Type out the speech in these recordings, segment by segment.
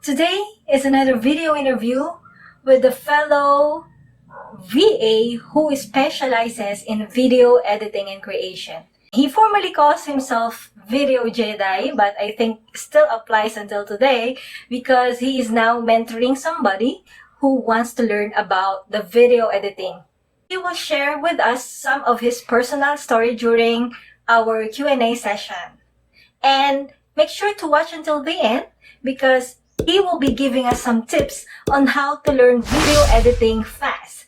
Today is another video interview with a fellow VA who specializes in video editing and creation. He formally calls himself Video Jedi, but I think still applies until today because he is now mentoring somebody who wants to learn about the video editing. He will share with us some of his personal story during our Q&A session. And make sure to watch until the end because he will be giving us some tips on how to learn video editing fast.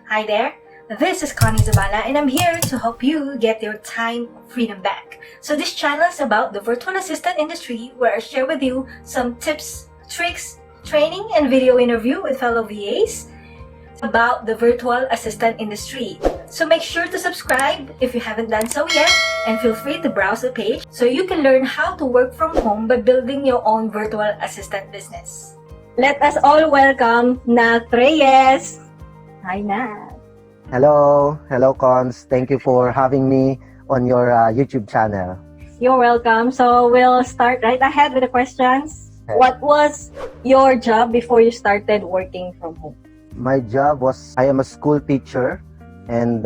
Hi there, this is Connie Zabala and I'm here to help you get your time freedom back. So this channel is about the virtual assistant industry where I share with you some tips, tricks, training, and video interview with fellow VAs about the virtual assistant industry. So make sure to subscribe if you haven't done so yet, and feel free to browse the page so you can learn how to work from home by building your own virtual assistant business. Let us all welcome Nath Reyes. Hi, Nath. Hello, Cons. Thank you for having me on your YouTube channel. You're welcome. So we'll start right ahead with the questions. Okay. What was your job before you started working from home? My job was, I am a school teacher and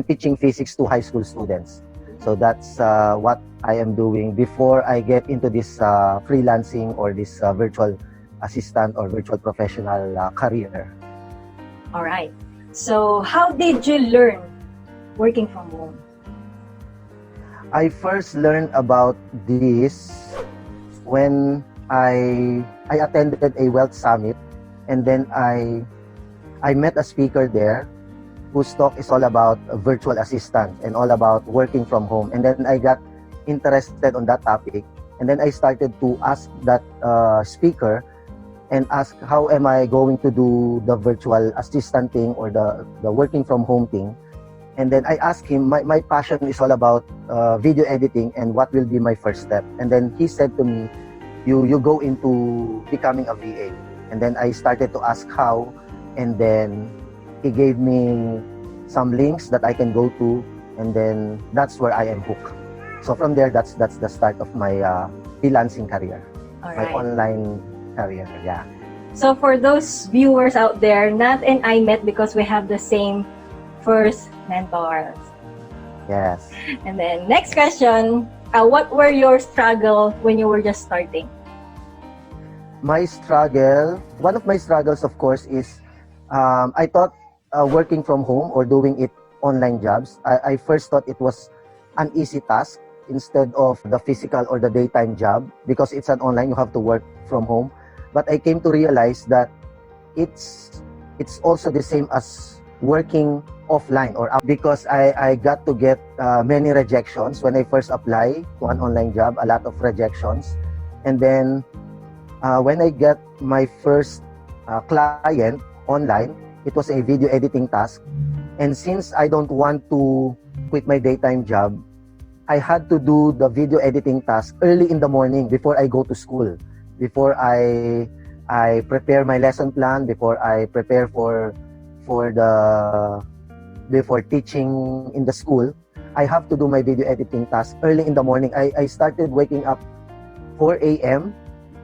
teaching physics to high school students. So that's what I am doing before I get into this freelancing or this virtual assistant or virtual professional career. All right. So how did you learn working from home? I first learned about this when I attended a wealth summit, and then I met a speaker there whose talk is all about a virtual assistant and all about working from home. And then I got interested on that topic, and then I started to ask that speaker and ask how am I going to do the virtual assistant thing or the working from home thing. And then I asked him, my passion is all about video editing and what will be my first step. And then he said to me, you go into becoming a VA. And then I started to ask how, and then he gave me some links that I can go to, and then that's where I am hooked. So from there, that's the start of my freelancing career, my online career. Yeah. So for those viewers out there, Nath and I met because we have the same first mentors. Yes. And then next question, what were your struggle when you were just starting? My struggle, one of my struggles, of course, is I thought working from home or doing it online jobs, I first thought it was an easy task instead of the physical or the daytime job because it's an online, you have to work from home. But I came to realize that it's also the same as working offline or because I got to get many rejections when I first applied to an online job, a lot of rejections. And then when I got my first client online, it was a video editing task. And since I don't want to quit my daytime job, I had to do the video editing task early in the morning before I go to school, before I prepare my lesson plan, before I prepare before teaching in the school. I have to do my video editing task early in the morning. I started waking up 4 a.m.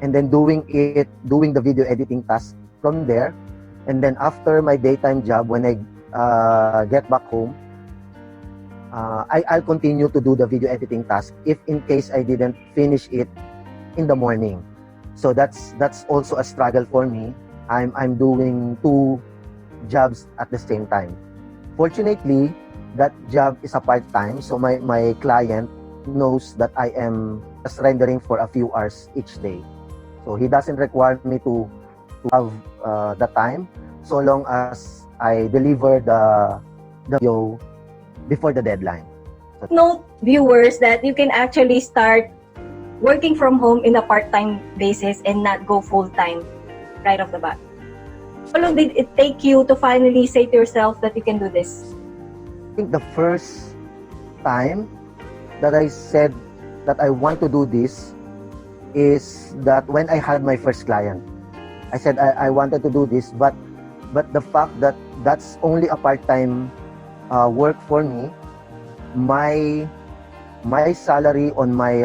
and then doing the video editing task from there. And then after my daytime job, when I get back home, I'll continue to do the video editing task if in case I didn't finish it in the morning. So that's also a struggle for me. I'm doing two jobs at the same time. Fortunately, that job is a part-time, so my client knows that I am just rendering for a few hours each day. So he doesn't require me to have the time so long as I deliver the video before the deadline. So, note viewers that you can actually start working from home in a part-time basis and not go full-time right off the bat. How long did it take you to finally say to yourself that you can do this? I think the first time that I said that I want to do this is that when I had my first client. I said I wanted to do this, but the fact that that's only a part-time work for me, my my salary on my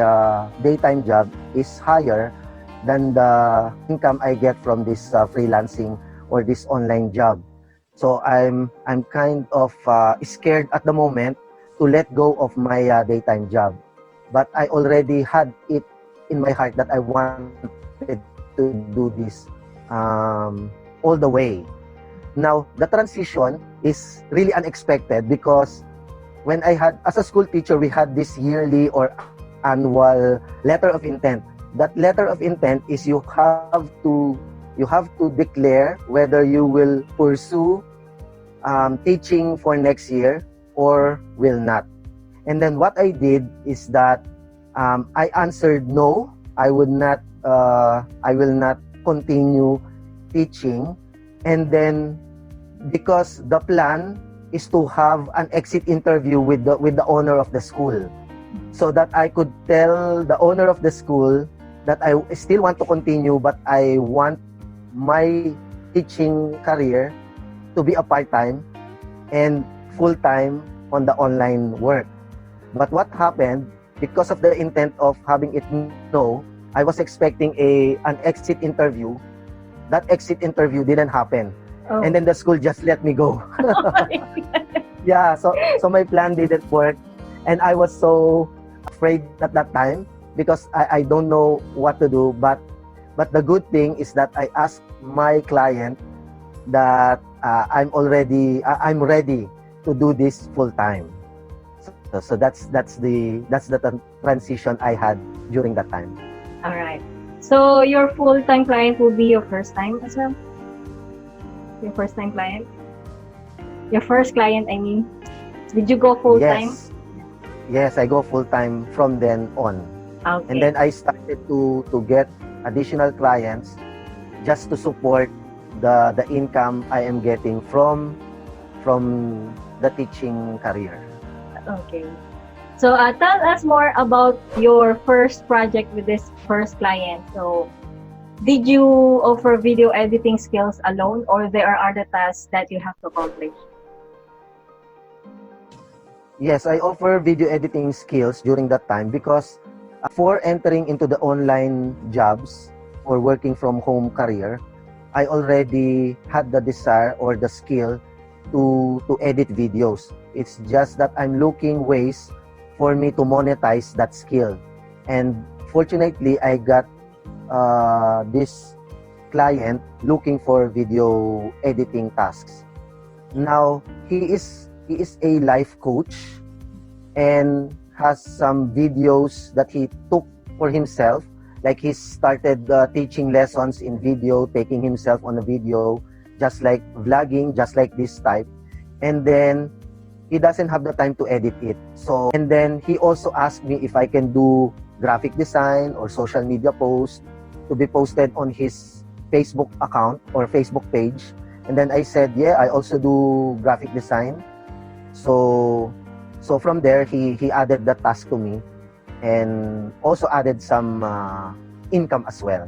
daytime job is higher than the income I get from this freelancing or this online job. So I'm kind of scared at the moment to let go of my daytime job. But I already had it in my heart that I wanted to do this all the way. Now, the transition is really unexpected because when I had, as a school teacher, we had this yearly or annual letter of intent. That letter of intent is you have to declare whether you will pursue teaching for next year or will not. And then what I did is that I answered no. I will not continue teaching. And then because the plan is to have an exit interview with the owner of the school, so that I could tell the owner of the school that I still want to continue, but I want my teaching career to be a part-time and full-time on the online work. But what happened, because of the intent of having it no, I was expecting an exit interview. That exit interview didn't happen. Oh. And then the school just let me go. Yeah, so my plan didn't work. And I was so afraid at that time because I don't know what to do. But the good thing is that I asked my client that I'm ready to do this full time. So that's the transition I had during that time. All right. So your full-time client will be your first time as well? Your first time client? Your first client, I mean. Did you go full-time? Yes, I go full-time from then on. Okay. And then I started to get additional clients just to support the income I am getting from the teaching career. Okay. So tell us more about your first project with this first client. So did you offer video editing skills alone, or there are other tasks that you have to accomplish? Yes, I offer video editing skills during that time because before entering into the online jobs or working from home career, I already had the desire or the skill to edit videos. It's just that I'm looking ways for me to monetize that skill. And fortunately, I got this client looking for video editing tasks. Now, he is a life coach and has some videos that he took for himself. Like he started teaching lessons in video, taking himself on a video, just like vlogging, just like this type. And then he doesn't have the time to edit it. So, and then he also asked me if I can do graphic design or social media posts to be posted on his Facebook account or Facebook page. And then I said, yeah, I also do graphic design. So from there, he added the task to me and also added some income as well.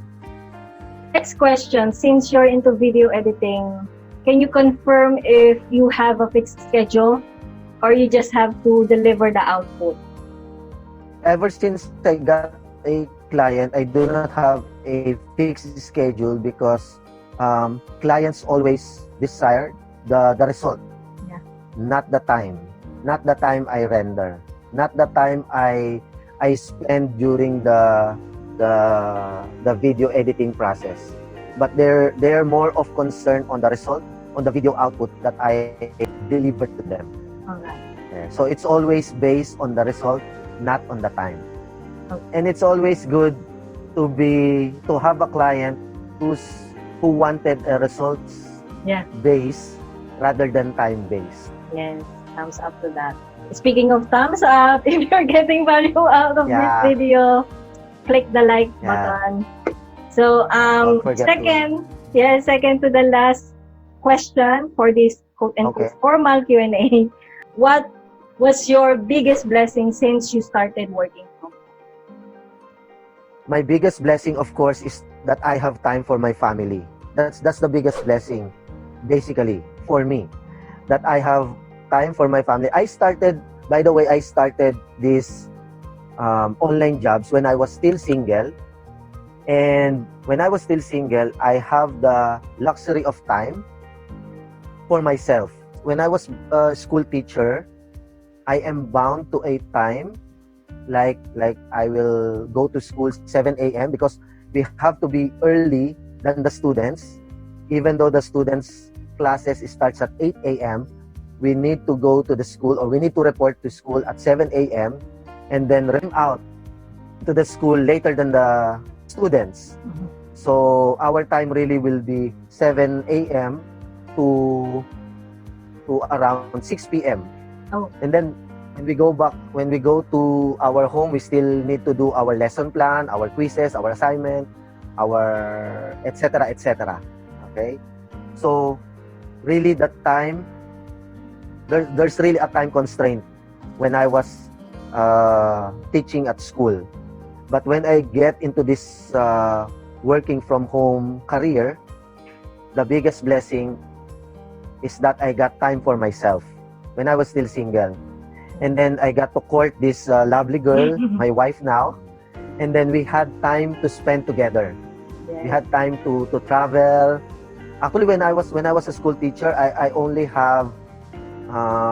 Next question, since you're into video editing, can you confirm if you have a fixed schedule or you just have to deliver the output? Ever since I got a client, I do not have a fixed schedule because clients always desire the result, not the time. Not the time I render, not the time I spend during the video editing process. But they're more of concern on the result, on the video output that I deliver to them. Alright. Yeah, so it's always based on the result, not on the time. Okay. And it's always good to have a client who wanted a results based rather than time based. Yes, thumbs up to that. Speaking of thumbs up, if you're getting value out of this video, click the like button. So second to the last question for this quote-unquote formal Q&A. What was your biggest blessing since you started working from home? My biggest blessing, of course, is that I have time for my family. That's the biggest blessing, basically, for me. That I have time for my family. I started By the way, I started this online jobs when I was still single. And when I was still single, I have the luxury of time for myself. When I was a school teacher, I am bound to a time, like I will go to school 7 a.m. because we have to be early than the students. Even though the students' classes starts at 8 a.m., we need to go to the school, or we need to report to school at 7 a.m. and then run out to the school later than the students. So our time really will be 7 a.m. to around 6 p.m. Oh. And then when we go to our home, we still need to do our lesson plan, our quizzes, our assignment, our etc. etc. Okay? So really that time, there's really a time constraint when I was teaching at school. But when I get into this working from home career, the biggest blessing is that I got time for myself when I was still single. And then I got to court this lovely girl, my wife now. And then we had time to spend together. Yeah. We had time to travel. Actually, when I was a school teacher, I only have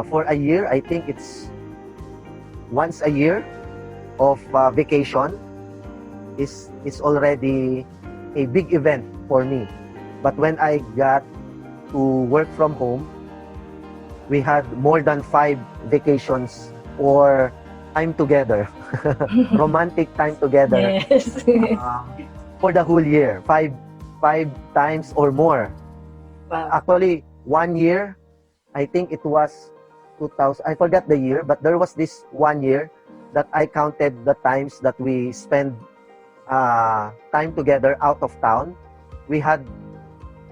for a year, I think it's once a year of vacation is already a big event for me. But when I got to work from home, we had more than 5 vacations or time together, romantic time together. Yes. For the whole year, five times or more. Wow. Actually, 1 year, I think it was 2000. I forgot the year, but there was this 1 year that I counted the times that we spend time together out of town. We had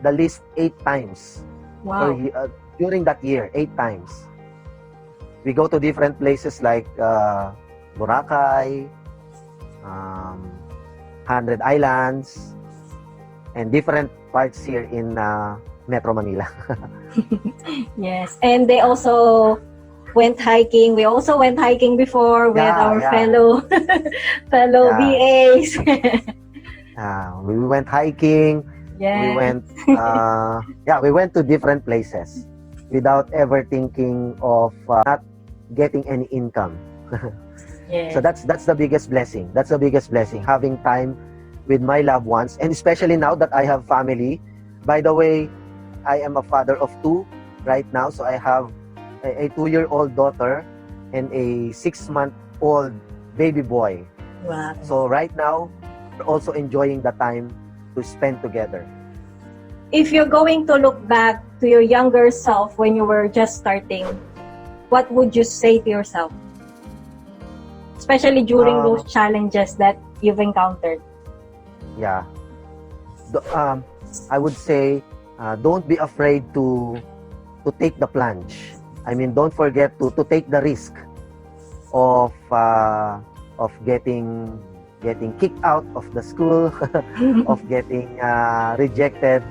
the least 8 times. Wow. During that year, 8 times. We go to different places like Boracay, 100 Islands, and different parts here in Metro Manila. Yes, and they also went hiking. We also went hiking before with our fellow VAs. We went hiking. Yes. We went we went to different places without ever thinking of not getting any income. Yes. So that's the biggest blessing. That's the biggest blessing, having time with my loved ones, and especially now that I have family. By the way, I am a father of 2 right now, so I have a 2-year-old daughter and a 6-month-old baby boy. Wow. So right now, we're also enjoying the time to spend together. If you're going to look back to your younger self when you were just starting, what would you say to yourself? Especially during those challenges that you've encountered. Yeah. I would say, don't be afraid to take the plunge. I mean, don't forget to take the risk of getting kicked out of the school, of getting rejected,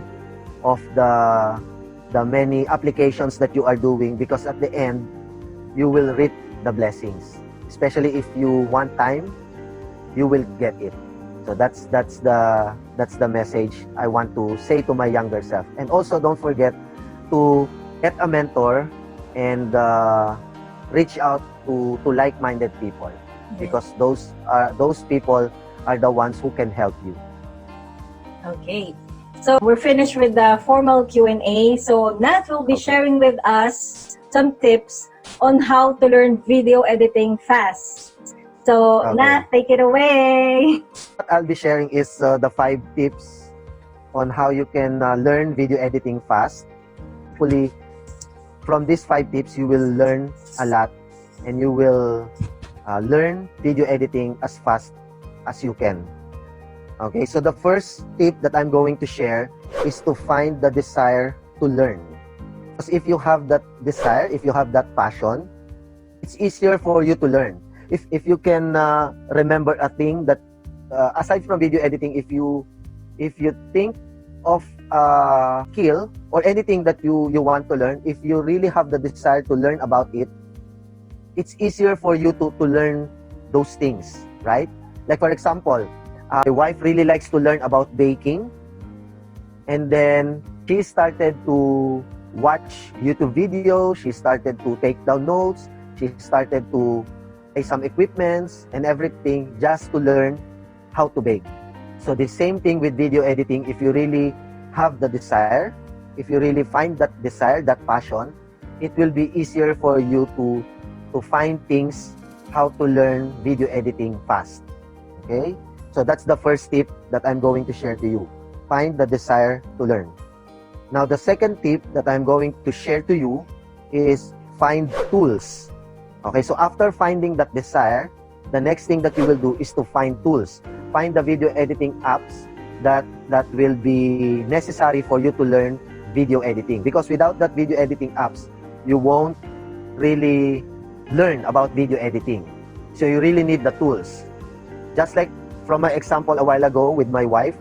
of the many applications that you are doing, because at the end you will reap the blessings. Especially if you want time, you will get it. So that's the message I want to say to my younger self. And also, don't forget to get a mentor and reach out to like-minded people, because those people are the ones who can help you. Okay, so we're finished with the formal Q&A. So Nath will be sharing with us some tips on how to learn video editing fast. So Nath, take it away. What I'll be sharing is the 5 tips on how you can learn video editing fast. Hopefully, from these 5 tips, you will learn a lot, and you will learn video editing as fast as you can. Okay, so the first tip that I'm going to share is to find the desire to learn. Because if you have that desire, if you have that passion, it's easier for you to learn. If you can remember a thing that, aside from video editing, if you think of a skill or anything that you want to learn, if you really have the desire to learn about it, it's easier for you to learn those things, right? Like for example, my wife really likes to learn about baking, and then she started to watch YouTube videos, she started to take down notes, she started to buy some equipments and everything just to learn how to bake. So the same thing with video editing. If you really have the desire, if you really find that desire, that passion, it will be easier for you to find things how to learn video editing fast. Okay? So that's the first tip that I'm going to share to you. Find the desire to learn. Now, the second tip that I'm going to share to you is find tools. Okay, so after finding that desire, the next thing that you will do is to find tools. Find the video editing apps that will be necessary for you to learn video editing. Because without that video editing apps, you won't really learn about video editing. So you really need the tools. Just like from my example a while ago with my wife,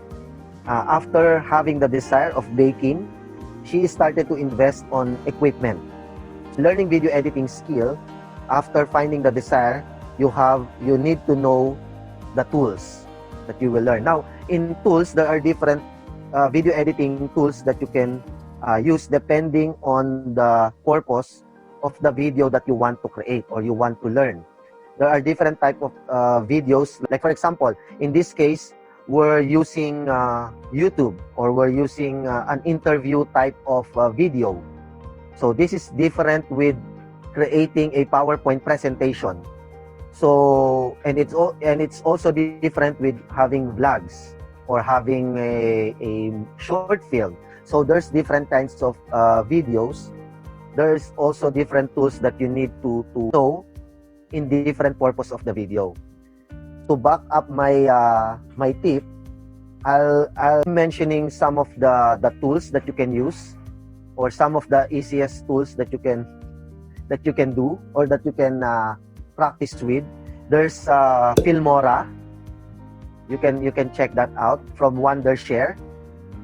after having the desire of baking, she started to invest on equipment. Learning video editing skill, after finding the desire, you need to know the tools that you will learn. Now, in tools, there are different video editing tools that you can use depending on the purpose of the video that you want to create or you want to learn. There are different type of videos. Like for example, in this case, we're using YouTube, or we're using an interview type of video. So this is different with creating a PowerPoint presentation. So and it's also different with having vlogs or having a short film. So there's different kinds of videos. There's also different tools that you need to know in the different purpose of the video. To back up my my tip, I'll mentioning some of the tools that you can use, or some of the easiest tools that you can do, or that you can practice with. There's Filmora. You can check that out from Wondershare.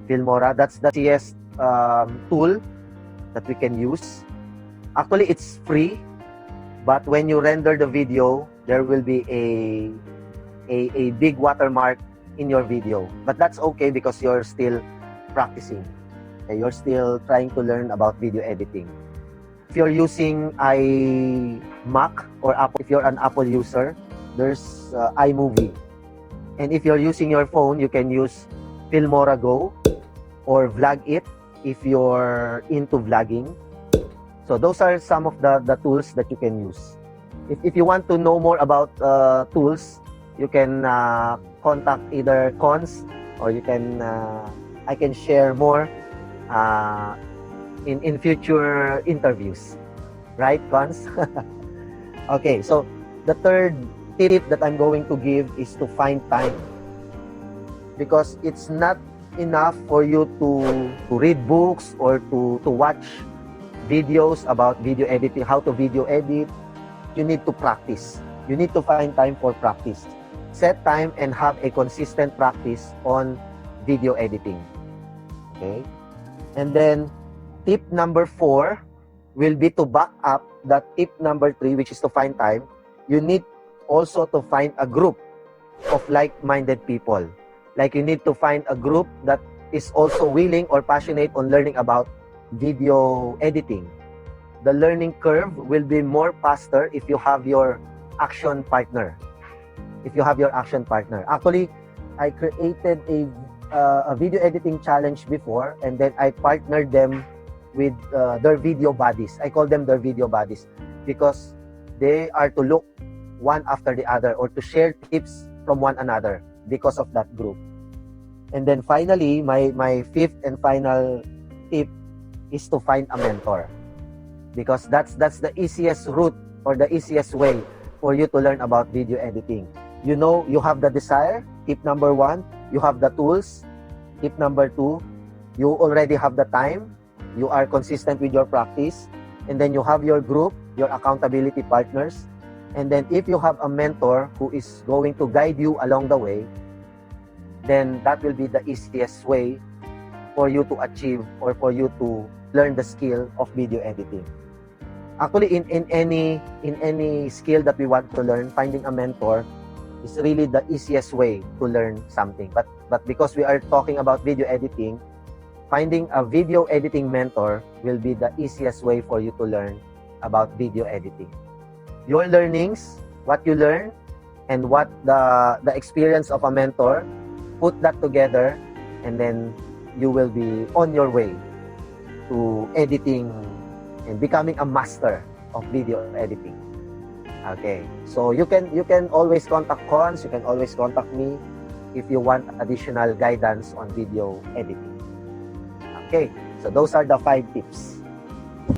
Filmora, that's the easiest tool that we can use. Actually, it's free, but when you render the video, there will be a big watermark in your video. But that's okay because you're still practicing. Okay? You're still trying to learn about video editing. If you're using Mac or Apple, if you're an Apple user, there's iMovie. And if you're using your phone, you can use Filmora Go or Vlog It if you're into vlogging. So those are some of the tools that you can use. If you want to know more about tools, you can contact either Cons, or you can I can share more in future interviews, right, Cons? Okay, so the third tip that I'm going to give is to find time, because it's not enough for you to read books or to watch videos about video editing, how to video edit. You need to practice. You need to find time for practice. Set time and have a consistent practice on video editing. Okay? And then tip number 4 will be to back up that tip number 3, which is to find time. You need also to find a group of like-minded people. Like, you need to find a group that is also willing or passionate on learning about video editing. The learning curve will be more faster if you have your action partner. Actually, I created a video editing challenge before, and then I partnered them with their video buddies. I call them their video buddies because they are to look one after the other, or to share tips from one another because of that group. And then finally, my fifth and final tip is to find a mentor, because that's the easiest route, or the easiest way for you to learn about video editing. You know, you have the desire, tip number 1, you have the tools, tip number 2, you already have the time, you are consistent with your practice, and then you have your group, your accountability partners, and then if you have a mentor who is going to guide you along the way, then that will be the easiest way for you to achieve, or for you to learn the skill of video editing. Actually, in any skill that we want to learn, finding a mentor is really the easiest way to learn something. But because we are talking about video editing, finding a video editing mentor will be the easiest way for you to learn about video editing. Your learnings, what you learn, and what the experience of a mentor, put that together, and then you will be on your way to editing and becoming a master of video editing. Okay, so you can always contact Cons, you can always contact me if you want additional guidance on video editing. Okay, so those are the 5 tips.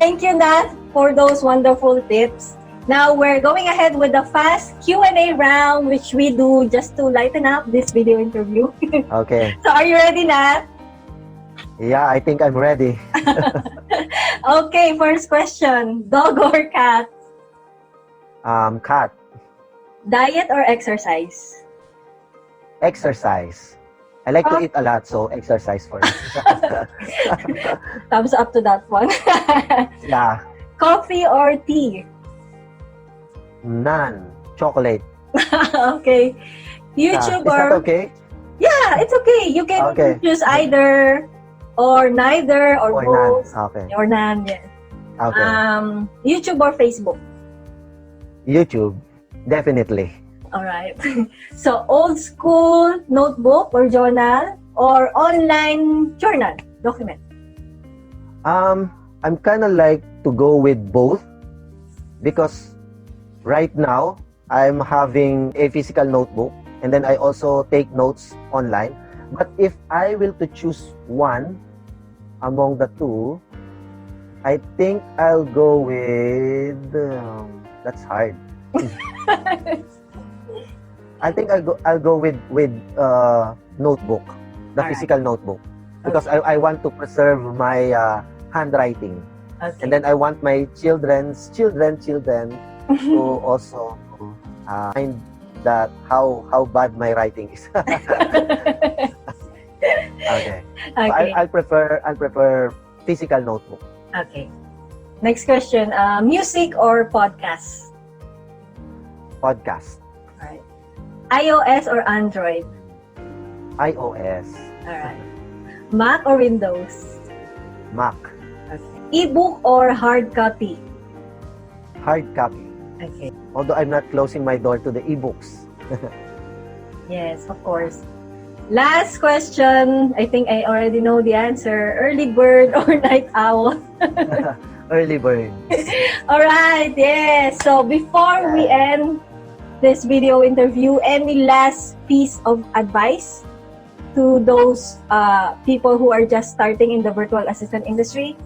Thank you, Nath, for those wonderful tips. Now we're going ahead with the fast Q&A round, which we do just to lighten up this video interview. Okay. So are you ready, Nath? Yeah, I think I'm ready. Okay, first question. Dog or cat? Cat. Diet or exercise? Exercise. I like to eat a lot, so exercise for me. Thumbs up to that one. Yeah. Coffee or tea? None. Chocolate. Okay. YouTube Is that or... okay? Yeah, it's okay. You can Okay. choose either or neither or both. None. Okay. Or none, yes. Okay. YouTube or Facebook? YouTube. Definitely. All right. So, old school notebook or journal or online journal document? I'm kind of like to go with both because right now I'm having a physical notebook and then I also take notes online. But if I will to choose one among the two, I think I'll go with that's hard. I think I'll go with notebook, the Alright. physical notebook, because I want to preserve my handwriting, Okay. and then I want my children's children to also find that how bad my writing is. Okay. So Okay. I'll prefer physical notebook. Okay. Next question. Music or podcast? Podcast. All right. iOS or Android? iOS. All right. Mac or Windows? Mac. Okay. Ebook or hard copy? Hard copy. Okay. Although I'm not closing my door to the ebooks. Yes, of course. Last question. I think I already know the answer. Early bird or night owl? Early bird. All right. Yes. So before we end this video interview, any last piece of advice to those people who are just starting in the virtual assistant industry?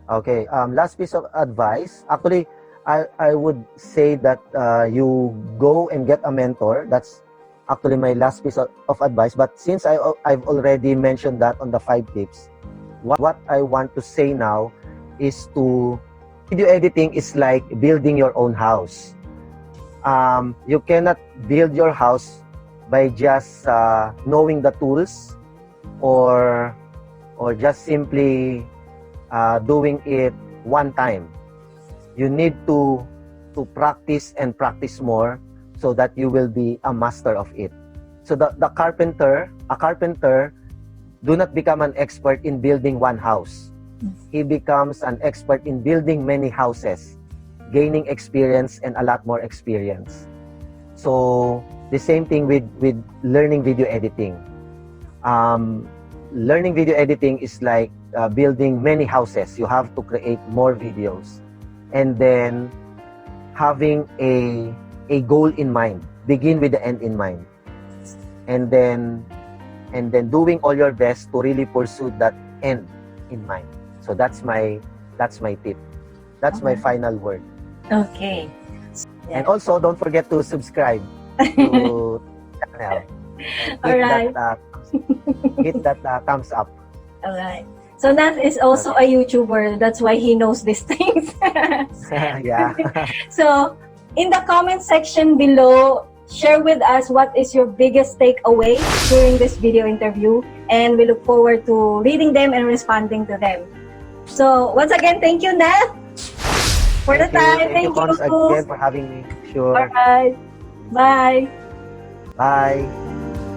Okay. Last piece of advice. Actually, I would say that you go and get a mentor. That's actually my last piece of advice. But since I've already mentioned that on the 5 tips, what I want to say now is video editing is like building your own house. You cannot build your house by just knowing the tools or just simply doing it one time. You need to practice and practice more so that you will be a master of it. So a carpenter do not become an expert in building one house. He becomes an expert in building many houses, gaining experience and a lot more experience. So the same thing with learning video editing. Learning video editing is like building many houses. You have to create more videos, and then having a goal in mind. Begin with the end in mind, and then doing all your best to really pursue that end in mind. So that's my tip. That's my final word. Okay. And also, don't forget to subscribe to the channel. Alright. Hit that thumbs up. All right. So Nath is also a YouTuber. That's why he knows these things. Yeah. So in the comment section below, share with us what is your biggest takeaway during this video interview, and we look forward to reading them and responding to them. So once again, thank you, Nath. for the time. Thank you, Thank Cons, you. again for having me. Sure. Alright. Bye. Bye.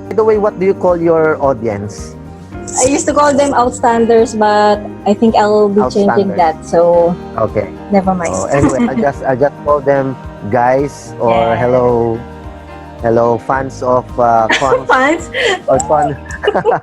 By the way, what do you call your audience? I used to call them outstanders, but I think I'll be changing Outstanders. that. So Okay. never mind. Oh, anyway, I just call them guys or Yeah. hello fans of Cons Fans. or Con.